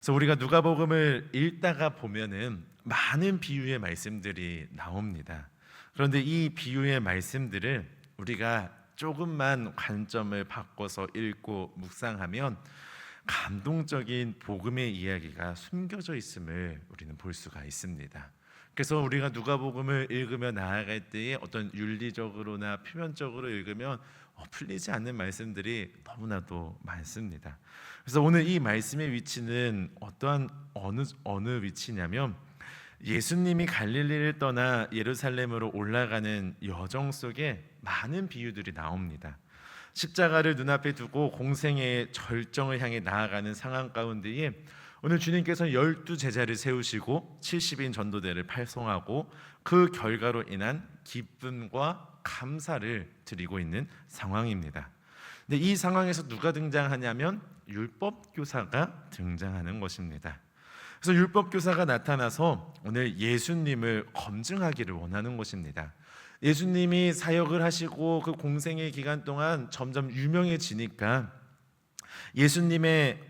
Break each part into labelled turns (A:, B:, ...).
A: 그래서 우리가 누가복음을 읽다가 보면은 많은 비유의 말씀들이 나옵니다. 그런데 이 비유의 말씀들을 우리가 조금만 관점을 바꿔서 읽고 묵상하면 감동적인 복음의 이야기가 숨겨져 있음을 우리는 볼 수가 있습니다. 그래서 우리가 누가복음을 읽으며 나아갈 때에 어떤 윤리적으로나 표면적으로 읽으면 풀리지 않는 말씀들이 너무나도 많습니다. 그래서 오늘 이 말씀의 위치는 어느 위치냐면 예수님이 갈릴리를 떠나 예루살렘으로 올라가는 여정 속에 많은 비유들이 나옵니다. 십자가를 눈앞에 두고 공생의 절정을 향해 나아가는 상황 가운데에 오늘 주님께서 12제자를 세우시고 70인 전도대를 팔송하고 그 결과로 인한 기쁨과 감사를 드리고 있는 상황입니다. 근데 이 상황에서 누가 등장하냐면 율법교사가 등장하는 것입니다. 그래서 율법교사가 나타나서 오늘 예수님을 검증하기를 원하는 것입니다. 예수님이 사역을 하시고 그 공생의 기간 동안 점점 유명해지니까 예수님의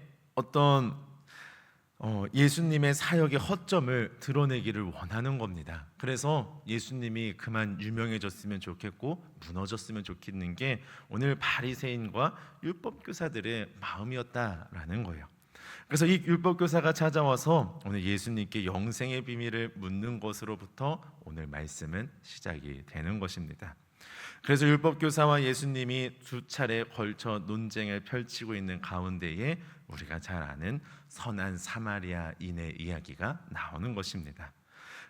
A: 예수님의 사역의 허점을 드러내기를 원하는 겁니다. 그래서 예수님이 그만 유명해졌으면 좋겠고 무너졌으면 좋겠는 게 오늘 바리새인과 율법교사들의 마음이었다라는 거예요. 그래서 이 율법교사가 찾아와서 오늘 예수님께 영생의 비밀을 묻는 것으로부터 오늘 말씀은 시작이 되는 것입니다. 그래서 율법교사와 예수님이 두 차례 걸쳐 논쟁을 펼치고 있는 가운데에 우리가 잘 아는 선한 사마리아인의 이야기가 나오는 것입니다.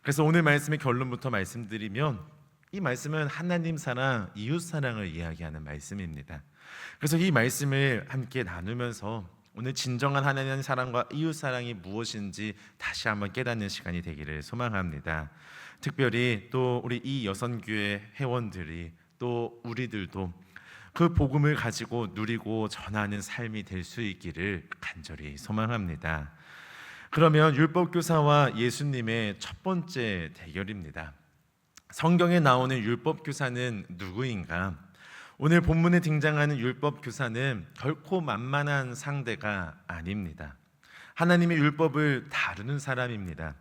A: 그래서 오늘 말씀의 결론부터 말씀드리면 이 말씀은 하나님 사랑, 이웃 사랑을 이야기하는 말씀입니다. 그래서 이 말씀을 함께 나누면서 오늘 진정한 하나님 사랑과 이웃 사랑이 무엇인지 다시 한번 깨닫는 시간이 되기를 소망합니다. 특별히 또 우리 이 여선교회 회원들이 또 우리들도 그 복음을 가지고 누리고 전하는 삶이 될 수 있기를 간절히 소망합니다. 그러면 율법교사와 예수님의 첫 번째 대결입니다. 성경에 나오는 율법교사는 누구인가? 오늘 본문에 등장하는 율법교사는 결코 만만한 상대가 아닙니다. 하나님의 율법을 다루는 사람입니다.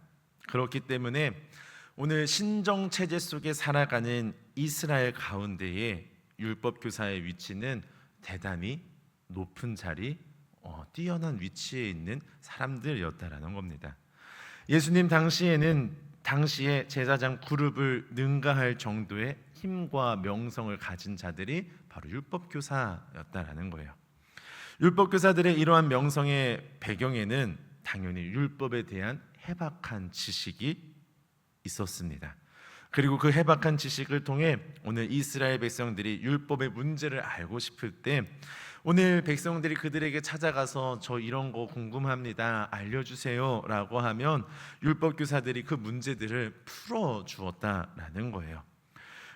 A: 그렇기 때문에 오늘 신정체제 속에 살아가는 이스라엘 가운데에 율법교사의 위치는 대단히 높은 자리, 뛰어난 위치에 있는 사람들이었다라는 겁니다. 예수님 당시에 제사장 그룹을 능가할 정도의 힘과 명성을 가진 자들이 바로 율법교사였다라는 거예요. 율법교사들의 이러한 명성의 배경에는 당연히 율법에 대한 해박한 지식이 있었습니다. 그리고 그 해박한 지식을 통해 오늘 이스라엘 백성들이 율법의 문제를 알고 싶을 때 오늘 백성들이 그들에게 찾아가서 저 이런 거 궁금합니다, 알려주세요 라고 하면 율법교사들이 그 문제들을 풀어주었다라는 거예요.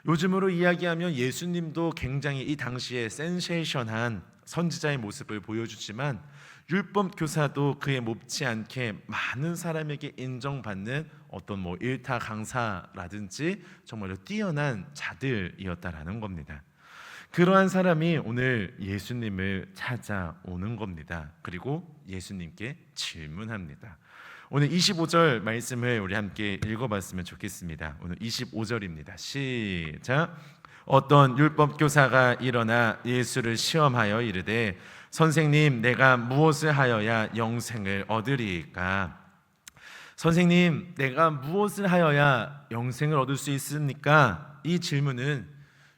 A: 요즘으로 이야기하면 예수님도 굉장히 이 당시에 센세이션한 선지자의 모습을 보여주지만 율법교사도 그에 못지않게 많은 사람에게 인정받는 어떤 일타 강사라든지 정말로 뛰어난 자들이었다라는 겁니다. 그러한 사람이 오늘 예수님을 찾아오는 겁니다. 그리고 예수님께 질문합니다. 오늘 25절 말씀을 우리 함께 읽어봤으면 좋겠습니다. 오늘 25절입니다. 시작. 어떤 율법교사가 일어나 예수를 시험하여 이르되 선생님, 내가 무엇을 하여야 영생을 얻으리이까? 선생님, 내가 무엇을 하여야 영생을 얻을 수 있습니까? 이 질문은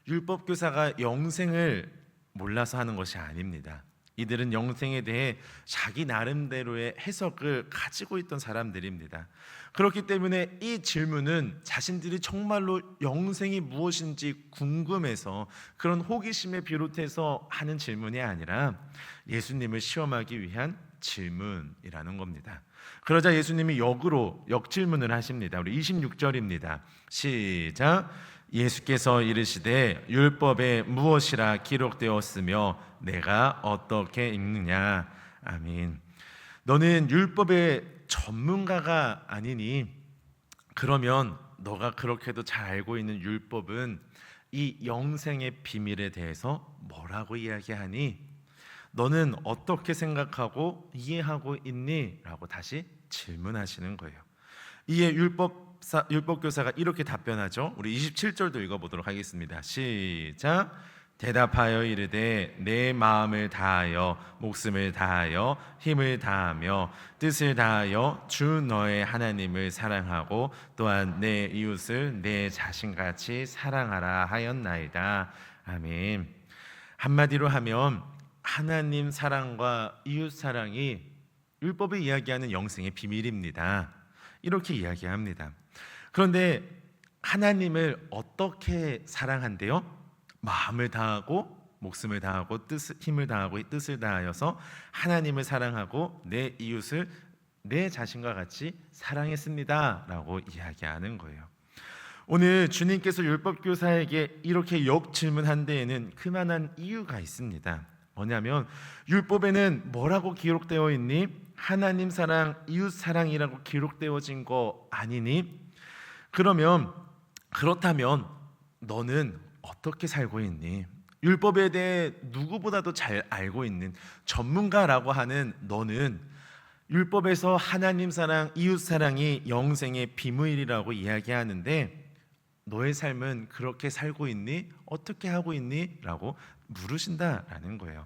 A: 율법교사가 영생을 몰라서 하는 것이 아닙니다. 이들은 영생에 대해 자기 나름대로의 해석을 가지고 있던 사람들입니다. 그렇기 때문에 이 질문은 자신들이 정말로 영생이 무엇인지 궁금해서 그런 호기심에 비롯해서 하는 질문이 아니라 예수님을 시험하기 위한 질문이라는 겁니다. 그러자 예수님이 역질문을 하십니다. 우리 26절입니다. 시작. 예수께서 이르시되 율법에 무엇이라 기록되었으며 내가 어떻게 읽느냐. 아멘. 너는 율법의 전문가가 아니니 그러면 너가 그렇게도 잘 알고 있는 율법은 이 영생의 비밀에 대해서 뭐라고 이야기하니? 너는 어떻게 생각하고 이해하고 있니? 라고 다시 질문하시는 거예요. 이에 율법교사가 이렇게 답변하죠. 우리 27절도 읽어보도록 하겠습니다. 시작. 대답하여 이르되 내 마음을 다하여 목숨을 다하여 힘을 다하며 뜻을 다하여 주 너의 하나님을 사랑하고 또한 내 이웃을 내 자신같이 사랑하라 하였나이다. 아멘. 한마디로 하면 하나님 사랑과 이웃 사랑이 율법이 이야기하는 영생의 비밀입니다. 이렇게 이야기합니다. 그런데 하나님을 어떻게 사랑한대요? 마음을 다하고 목숨을 다하고 힘을 다하고 뜻을 다하여서 하나님을 사랑하고 내 이웃을 내 자신과 같이 사랑했습니다 라고 이야기하는 거예요. 오늘 주님께서 율법교사에게 이렇게 역질문한 데에는 그만한 이유가 있습니다. 뭐냐면 율법에는 뭐라고 기록되어 있니? 하나님 사랑, 이웃 사랑이라고 기록되어진 거 아니니? 그렇다면 너는 어떻게 살고 있니? 율법에 대해 누구보다도 잘 알고 있는 전문가라고 하는 너는 율법에서 하나님 사랑, 이웃 사랑이 영생의 비밀이라고 이야기하는데 너의 삶은 그렇게 살고 있니? 어떻게 하고 있니? 라고 물으신다라는 거예요.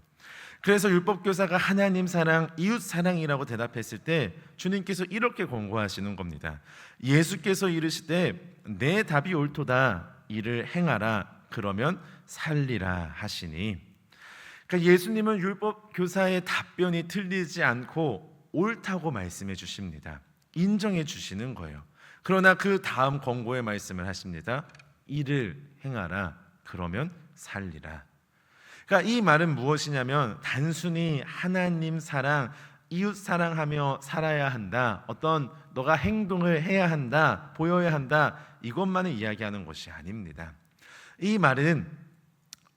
A: 그래서 율법교사가 하나님 사랑, 이웃 사랑이라고 대답했을 때 주님께서 이렇게 권고하시는 겁니다. 예수께서 이르시되 내 답이 옳도다. 이를 행하라. 그러면 살리라 하시니. 그러니까 예수님은 율법교사의 답변이 틀리지 않고 옳다고 말씀해 주십니다. 인정해 주시는 거예요. 그러나 그 다음 권고의 말씀을 하십니다. 이를 행하라. 그러면 살리라. 그러니까 이 말은 무엇이냐면 단순히 하나님 사랑, 이웃 사랑하며 살아야 한다. 어떤 너가 행동을 해야 한다, 보여야 한다. 이것만을 이야기하는 것이 아닙니다. 이 말은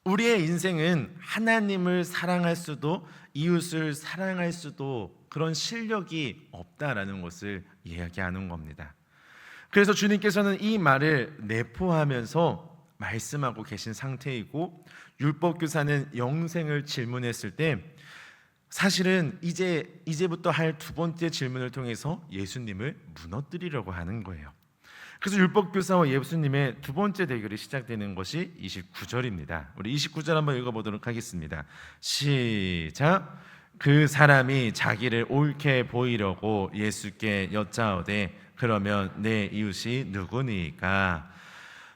A: 우리의 인생은 하나님을 사랑할 수도 이웃을 사랑할 수도 그런 실력이 없다라는 것을 이야기하는 겁니다. 그래서 주님께서는 이 말을 내포하면서 말씀하고 계신 상태이고 율법교사는 영생을 질문했을 때 사실은 이제부터 할 두 번째 질문을 통해서 예수님을 무너뜨리려고 하는 거예요. 그래서 율법교사와 예수님의 두 번째 대결이 시작되는 것이 29절입니다. 우리 29절 한번 읽어보도록 하겠습니다. 시작. 그 사람이 자기를 옳게 보이려고 예수께 여짜오되 그러면 내 이웃이 누구니까?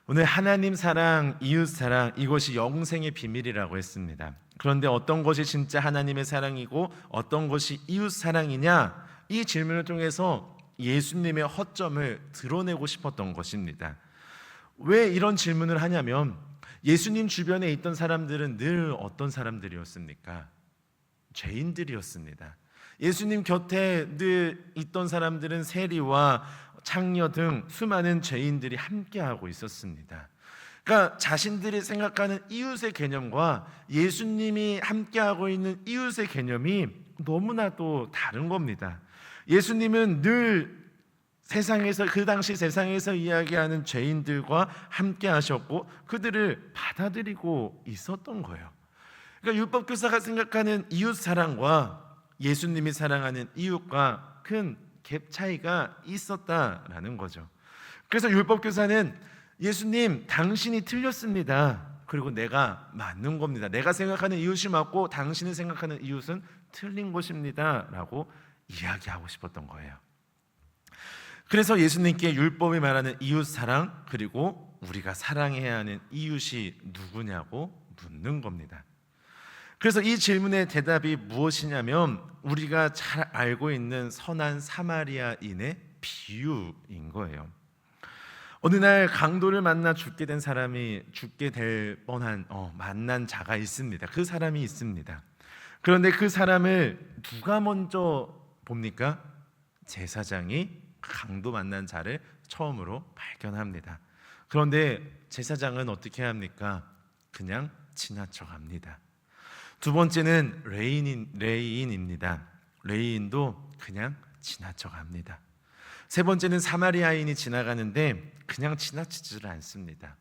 A: 오늘 하나님 사랑, 이웃 사랑 이것이 영생의 비밀이라고 했습니다. 그런데 어떤 것이 진짜 하나님의 사랑이고 어떤 것이 이웃 사랑이냐? 이 질문을 통해서 예수님의 허점을 드러내고 싶었던 것입니다. 왜 이런 질문을 하냐면 예수님 주변에 있던 사람들은 늘 어떤 사람들이었습니까? 죄인들이었습니다. 예수님 곁에 늘 있던 사람들은 세리와 창녀 등 수많은 죄인들이 함께하고 있었습니다. 그러니까 자신들이 생각하는 이웃의 개념과 예수님이 함께하고 있는 이웃의 개념이 너무나도 다른 겁니다. 예수님은 늘 세상에서 그 당시 세상에서 이야기하는 죄인들과 함께 하셨고 그들을 받아들이고 있었던 거예요. 그러니까 율법교사가 생각하는 이웃 사랑과 예수님이 사랑하는 이웃과 큰 갭 차이가 있었다라는 거죠. 그래서 율법교사는 예수님 당신이 틀렸습니다. 그리고 내가 맞는 겁니다. 내가 생각하는 이웃이 맞고 당신이 생각하는 이웃은 틀린 것입니다 라고 이야기하고 싶었던 거예요. 그래서 예수님께 율법이 말하는 이웃 사랑 그리고 우리가 사랑해야 하는 이웃이 누구냐고 묻는 겁니다. 그래서 이 질문의 대답이 무엇이냐면 우리가 잘 알고 있는 선한 사마리아인의 비유인 거예요. 어느 날 강도를 만나 죽게 될 뻔한 만난 자가 있습니다. 그 사람이 있습니다. 그런데 그 사람을 누가 먼저 봅니까? 제사장이 강도 만난 자를 처음으로 발견합니다. 그런데 제사장은 어떻게 합니까? 그냥 지나쳐 갑니다. 두 번째는 레위인입니다. 레위인도 그냥 지나쳐 갑니다. 세 번째는 사마리아인이 지나가는데 그냥 지나치지를 않습니다.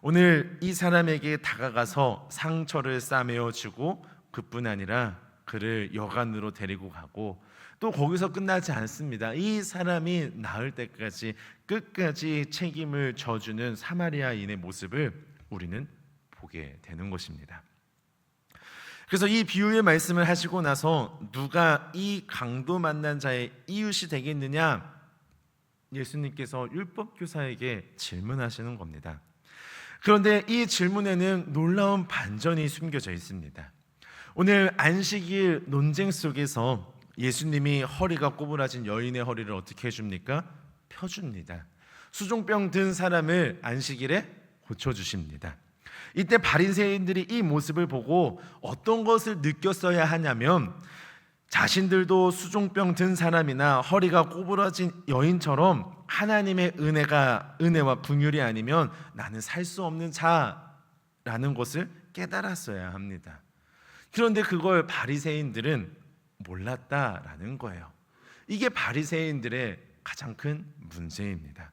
A: 오늘 이 사람에게 다가가서 상처를 싸매어 주고 그뿐 아니라 그를 여관으로 데리고 가고 또 거기서 끝나지 않습니다. 이 사람이 나을 때까지 끝까지 책임을 져주는 사마리아인의 모습을 우리는 보게 되는 것입니다. 그래서 이 비유의 말씀을 하시고 나서 누가 이 강도 만난 자의 이웃이 되겠느냐, 예수님께서 율법교사에게 질문하시는 겁니다. 그런데 이 질문에는 놀라운 반전이 숨겨져 있습니다. 오늘 안식일 논쟁 속에서 예수님이 허리가 꼬부라진 여인의 허리를 어떻게 해줍니까? 펴줍니다. 수종병 든 사람을 안식일에 고쳐주십니다. 이때 바리새인들이 이 모습을 보고 어떤 것을 느꼈어야 하냐면, 자신들도 수종병 든 사람이나 허리가 꼬부라진 여인처럼 하나님의 은혜와 긍휼이 아니면 나는 살 수 없는 자라는 것을 깨달았어야 합니다. 그런데 그걸 바리새인들은 몰랐다라는 거예요. 이게 바리새인들의 가장 큰 문제입니다.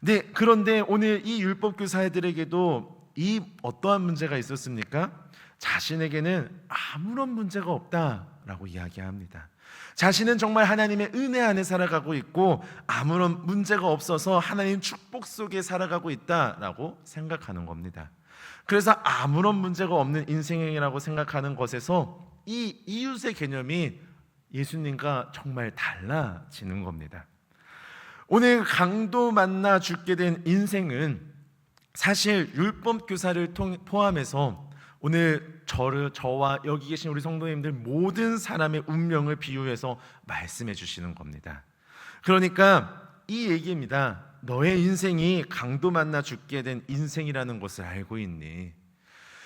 A: 네, 그런데 오늘 이 율법교사들에게도 이 어떠한 문제가 있었습니까? 자신에게는 아무런 문제가 없다라고 이야기합니다. 자신은 정말 하나님의 은혜 안에 살아가고 있고 아무런 문제가 없어서 하나님 축복 속에 살아가고 있다라고 생각하는 겁니다. 그래서 아무런 문제가 없는 인생이라고 생각하는 것에서 이 이웃의 개념이 예수님과 정말 달라지는 겁니다. 오늘 강도 만나 죽게 된 인생은 사실 율법교사를 포함해서 오늘 저와 여기 계신 우리 성도님들 모든 사람의 운명을 비유해서 말씀해 주시는 겁니다. 그러니까 이 얘기입니다. 너의 인생이 강도 만나 죽게 된 인생이라는 것을 알고 있니?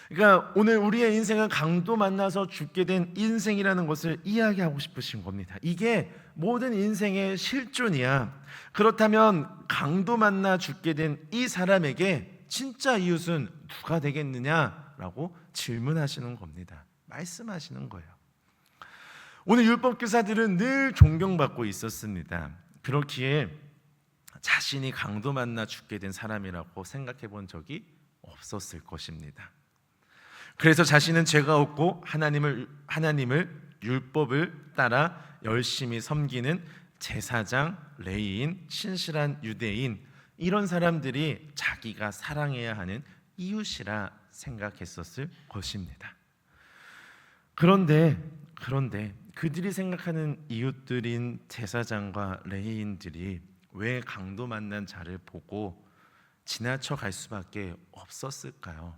A: 그러니까 오늘 우리의 인생은 강도 만나서 죽게 된 인생이라는 것을 이야기하고 싶으신 겁니다. 이게 모든 인생의 실존이야. 그렇다면 강도 만나 죽게 된 이 사람에게 진짜 이웃은 누가 되겠느냐라고 질문하시는 겁니다. 말씀하시는 거예요. 오늘 율법교사들은 늘 존경받고 있었습니다. 그렇기에 자신이 강도 만나 죽게 된 사람이라고 생각해 본 적이 없었을 것입니다. 그래서 자신은 죄가 없고 하나님을 율법을 따라 열심히 섬기는 제사장, 레위인, 신실한 유대인, 이런 사람들이 자기가 사랑해야 하는 이웃이라 생각했었을 것입니다. 그런데 그들이 생각하는 이웃들인 제사장과 레위인들이 왜 강도 만난 자를 보고 지나쳐 갈 수밖에 없었을까요?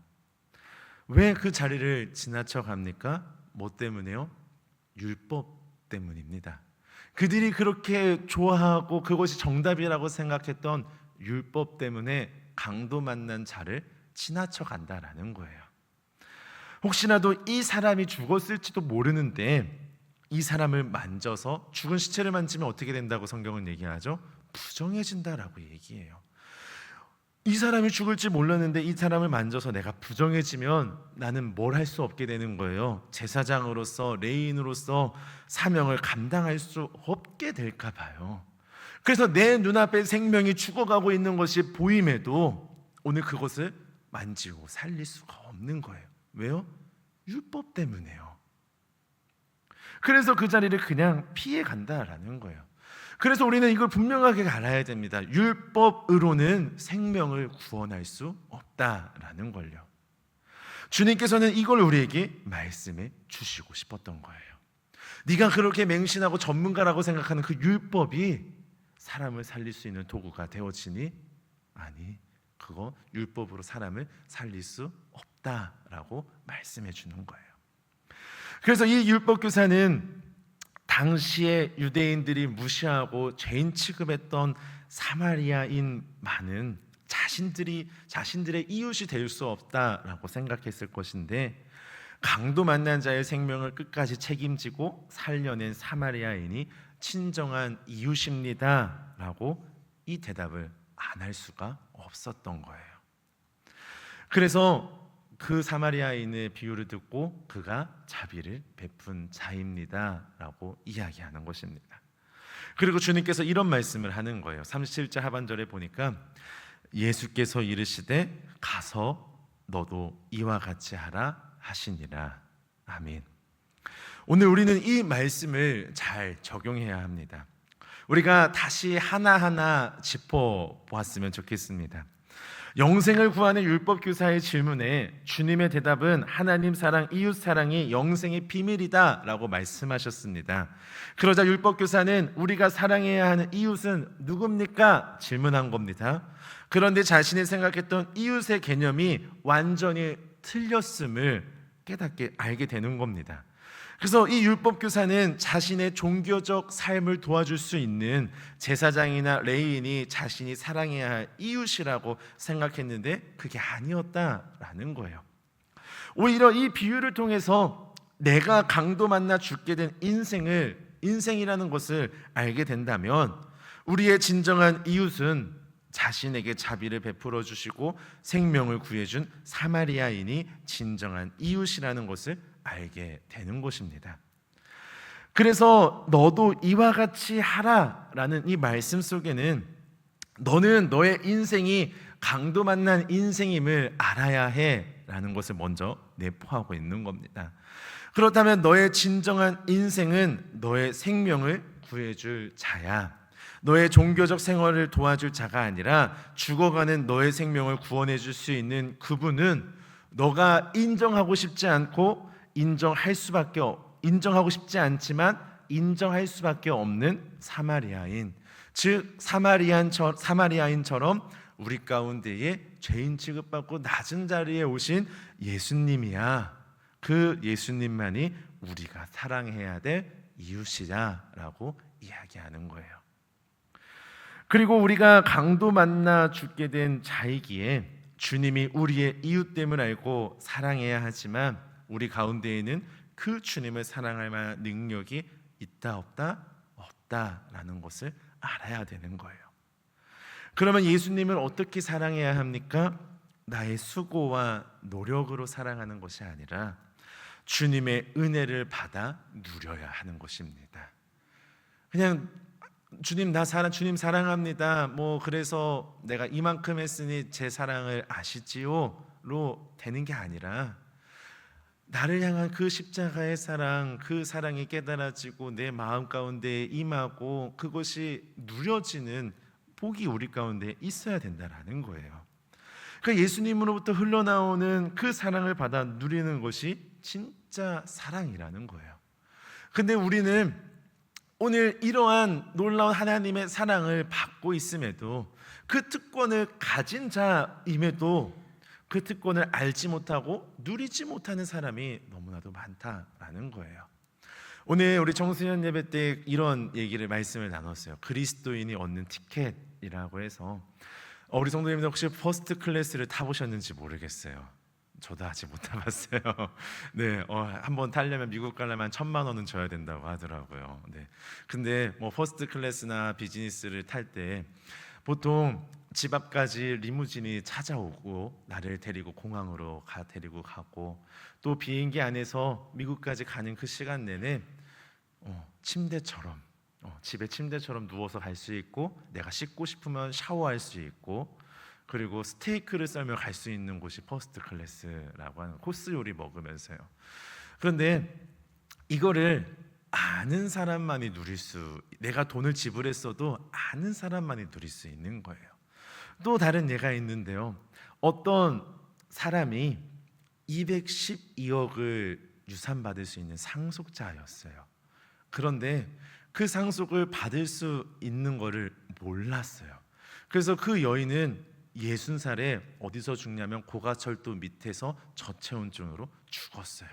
A: 왜 그 자리를 지나쳐 갑니까? 뭐 때문에요? 율법 때문입니다. 그들이 그렇게 좋아하고 그것이 정답이라고 생각했던 율법 때문에 강도 만난 자를 지나쳐 간다라는 거예요. 혹시라도 이 사람이 죽었을지도 모르는데 이 사람을 만져서, 죽은 시체를 만지면 어떻게 된다고 성경은 얘기하죠? 부정해진다라고 얘기해요. 이 사람이 죽을지 몰랐는데 이 사람을 만져서 내가 부정해지면 나는 뭘 할 수 없게 되는 거예요. 제사장으로서, 레위인으로서 사명을 감당할 수 없게 될까 봐요. 그래서 내 눈앞에 생명이 죽어가고 있는 것이 보임에도 오늘 그것을 만지고 살릴 수가 없는 거예요. 왜요? 율법 때문에요. 그래서 그 자리를 그냥 피해 간다라는 거예요. 그래서 우리는 이걸 분명하게 알아야 됩니다. 율법으로는 생명을 구원할 수 없다라는 걸요. 주님께서는 이걸 우리에게 말씀해 주시고 싶었던 거예요. 네가 그렇게 맹신하고 전문가라고 생각하는 그 율법이 사람을 살릴 수 있는 도구가 되어지니? 아니, 그거 율법으로 사람을 살릴 수 없다라고 말씀해 주는 거예요. 그래서 이 율법교사는 당시에 유대인들이 무시하고 죄인 취급했던 사마리아인만은 자신들의 이웃이 될 수 없다라고 생각했을 것인데, 강도 만난 자의 생명을 끝까지 책임지고 살려낸 사마리아인이 친정한 이웃입니다라고 이 대답을 안 할 수가 없었던 거예요. 그래서 그 사마리아인의 비유를 듣고 그가 자비를 베푼 자입니다라고 이야기하는 것입니다. 그리고 주님께서 이런 말씀을 하는 거예요. 37절 하반절에 보니까 예수께서 이르시되 가서 너도 이와 같이 하라 하시니라. 아멘. 오늘 우리는 이 말씀을 잘 적용해야 합니다. 우리가 다시 하나하나 짚어보았으면 좋겠습니다. 영생을 구하는 율법교사의 질문에 주님의 대답은 하나님 사랑, 이웃 사랑이 영생의 비밀이다 라고 말씀하셨습니다. 그러자 율법교사는 우리가 사랑해야 하는 이웃은 누굽니까? 질문한 겁니다. 그런데 자신이 생각했던 이웃의 개념이 완전히 틀렸음을 깨닫게 알게 되는 겁니다. 그래서 이 율법교사는 자신의 종교적 삶을 도와줄 수 있는 제사장이나 레위인이 자신이 사랑해야 할 이웃이라고 생각했는데 그게 아니었다라는 거예요. 오히려 이 비유를 통해서 내가 강도 만나 죽게 된 인생이라는 것을 알게 된다면 우리의 진정한 이웃은 자신에게 자비를 베풀어 주시고 생명을 구해준 사마리아인이 진정한 이웃이라는 것을 알게 되는 것입니다. 그래서 너도 이와 같이 하라라는 이 말씀 속에는 너는 너의 인생이 강도 만난 인생임을 알아야 해라는 것을 먼저 내포하고 있는 겁니다. 그렇다면 너의 진정한 인생은 너의 생명을 구해줄 자야. 너의 종교적 생활을 도와줄 자가 아니라 죽어가는 너의 생명을 구원해 줄 수 있는 그분은 너가 인정하고 싶지 않고 인정하고 싶지 않지만 인정할 수밖에 없는 사마리아인, 즉 사마리아인처럼 우리 가운데에 죄인 취급받고 낮은 자리에 오신 예수님이야. 그 예수님만이 우리가 사랑해야 될 이웃이다라고 이야기하는 거예요. 그리고 우리가 강도 만나 죽게 된 자이기에 주님이 우리의 이웃됨을 알고 사랑해야 하지만 우리 가운데에는 그 주님을 사랑할 만한 능력이 있다 없다? 없다라는 것을 알아야 되는 거예요. 그러면 예수님을 어떻게 사랑해야 합니까? 나의 수고와 노력으로 사랑하는 것이 아니라 주님의 은혜를 받아 누려야 하는 것입니다. 그냥 주님 주님 사랑합니다. 그래서 내가 이만큼 했으니 제 사랑을 아시지요로 되는 게 아니라 나를 향한 그 십자가의 사랑, 그 사랑이 깨달아지고 내 마음 가운데 임하고 그것이 누려지는 복이 우리 가운데 있어야 된다라는 거예요. 그러니까 예수님으로부터 흘러나오는 그 사랑을 받아 누리는 것이 진짜 사랑이라는 거예요. 근데 우리는 오늘 이러한 놀라운 하나님의 사랑을 받고 있음에도 그 특권을 가진 자임에도 그 특권을 알지 못하고 누리지 못하는 사람이 너무나도 많다라는 거예요. 오늘 우리 정수년 예배 때 이런 말씀을 나눴어요. 그리스도인이 얻는 티켓이라고 해서 우리 성도님들 혹시 퍼스트 클래스를 타보셨는지 모르겠어요. 저도 아직 못 타봤어요. 네, 한번 타려면 미국 가려면 1,000만 원은 줘야 된다고 하더라고요. 네, 근데 퍼스트 클래스나 비즈니스를 탈 때 보통 집 앞까지 리무진이 찾아오고 나를 데리고 공항으로 데리고 가고 또 비행기 안에서 미국까지 가는 그 시간 내내 침대처럼 집에 침대처럼 누워서 갈 수 있고 내가 씻고 싶으면 샤워할 수 있고 그리고 스테이크를 썰며 갈 수 있는 곳이 퍼스트 클래스라고 하는 코스 요리 먹으면서요. 그런데 이거를 아는 사람만이 내가 돈을 지불했어도 아는 사람만이 누릴 수 있는 거예요. 또 다른 예가 있는데요. 어떤 사람이 212억을 유산받을 수 있는 상속자였어요. 그런데 그 상속을 받을 수 있는 거를 몰랐어요. 그래서 그 여인은 60살에 어디서 죽냐면 고가철도 밑에서 저체온증으로 죽었어요.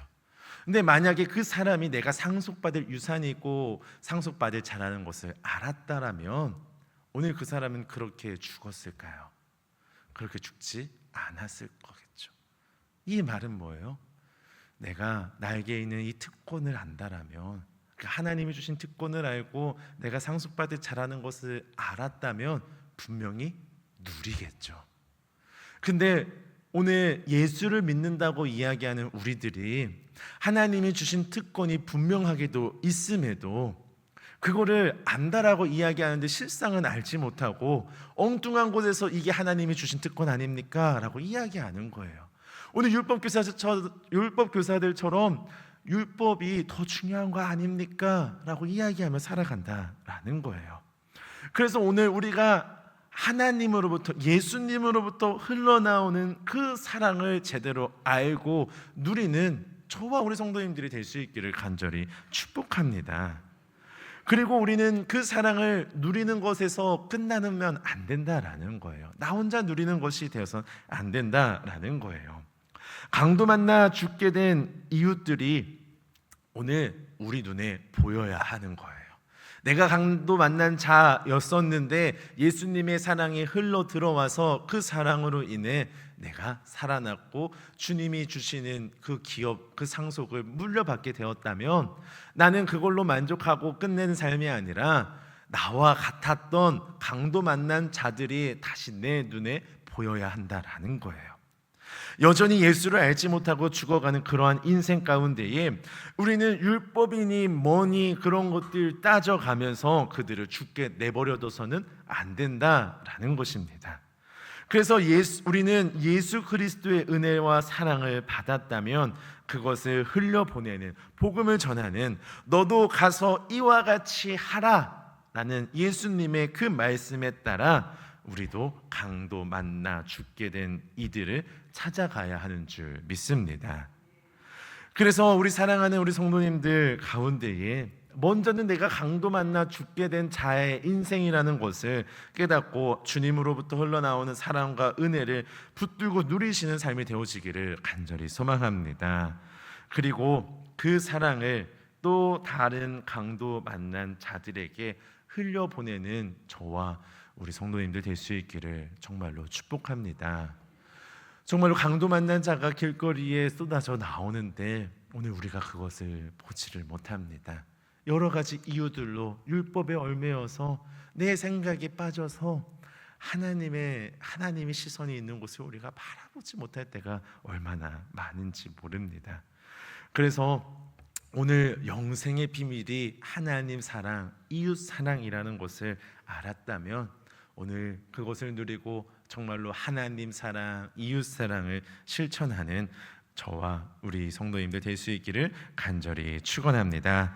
A: 근데 만약에 그 사람이 내가 상속받을 유산이 있고 상속받을 자라는 것을 알았다라면 오늘 그 사람은 그렇게 죽었을까요? 그렇게 죽지 않았을 거겠죠. 이 말은 뭐예요? 내가 나에게 있는 이 특권을 안다라면 하나님이 주신 특권을 알고 내가 상속받을 자라는 것을 알았다면 분명히 누리겠죠. 근데 오늘 예수를 믿는다고 이야기하는 우리들이 하나님이 주신 특권이 분명하게도 있음에도 그거를 안다라고 이야기하는데 실상은 알지 못하고 엉뚱한 곳에서 이게 하나님이 주신 특권 아닙니까? 라고 이야기하는 거예요. 오늘 율법교사들처럼 율법이 더 중요한 거 아닙니까? 라고 이야기하며 살아간다라는 거예요. 그래서 오늘 우리가 하나님으로부터, 예수님으로부터 흘러나오는 그 사랑을 제대로 알고 누리는 저와 우리 성도님들이 될 수 있기를 간절히 축복합니다. 그리고 우리는 그 사랑을 누리는 것에서 끝나면 안 된다라는 거예요. 나 혼자 누리는 것이 되어서는 안 된다라는 거예요. 강도 만나 죽게 된 이웃들이 오늘 우리 눈에 보여야 하는 거예요. 내가 강도 만난 자였었는데 예수님의 사랑이 흘러 들어와서 그 사랑으로 인해 내가 살아났고 주님이 주시는 그 기업, 그 상속을 물려받게 되었다면 나는 그걸로 만족하고 끝내는 삶이 아니라 나와 같았던 강도 만난 자들이 다시 내 눈에 보여야 한다라는 거예요. 여전히 예수를 알지 못하고 죽어가는 그러한 인생 가운데에 우리는 율법이니 뭐니 그런 것들 따져가면서 그들을 죽게 내버려둬서는 안 된다라는 것입니다. 그래서 우리는 예수 그리스도의 은혜와 사랑을 받았다면 그것을 흘려보내는, 복음을 전하는, 너도 가서 이와 같이 하라라는 예수님의 그 말씀에 따라 우리도 강도 만나 죽게 된 이들을 찾아가야 하는 줄 믿습니다. 그래서 우리 사랑하는 우리 성도님들 가운데에 먼저는 내가 강도 만나 죽게 된 자의 인생이라는 것을 깨닫고 주님으로부터 흘러나오는 사랑과 은혜를 붙들고 누리시는 삶이 되어지기를 간절히 소망합니다. 그리고 그 사랑을 또 다른 강도 만난 자들에게 흘려보내는 저와 우리 성도님들 될 수 있기를 정말로 축복합니다. 정말로 강도 만난 자가 길거리에 쏟아져 나오는데 오늘 우리가 그것을 보지를 못합니다. 여러 가지 이유들로 율법에 얽매여서 내 생각에 빠져서 하나님의 시선이 있는 곳을 우리가 바라보지 못할 때가 얼마나 많은지 모릅니다. 그래서 오늘 영생의 비밀이 하나님 사랑, 이웃 사랑이라는 것을 알았다면 오늘 그것을 누리고 정말로 하나님 사랑, 이웃 사랑을 실천하는 저와 우리 성도님들 될 수 있기를 간절히 축원합니다.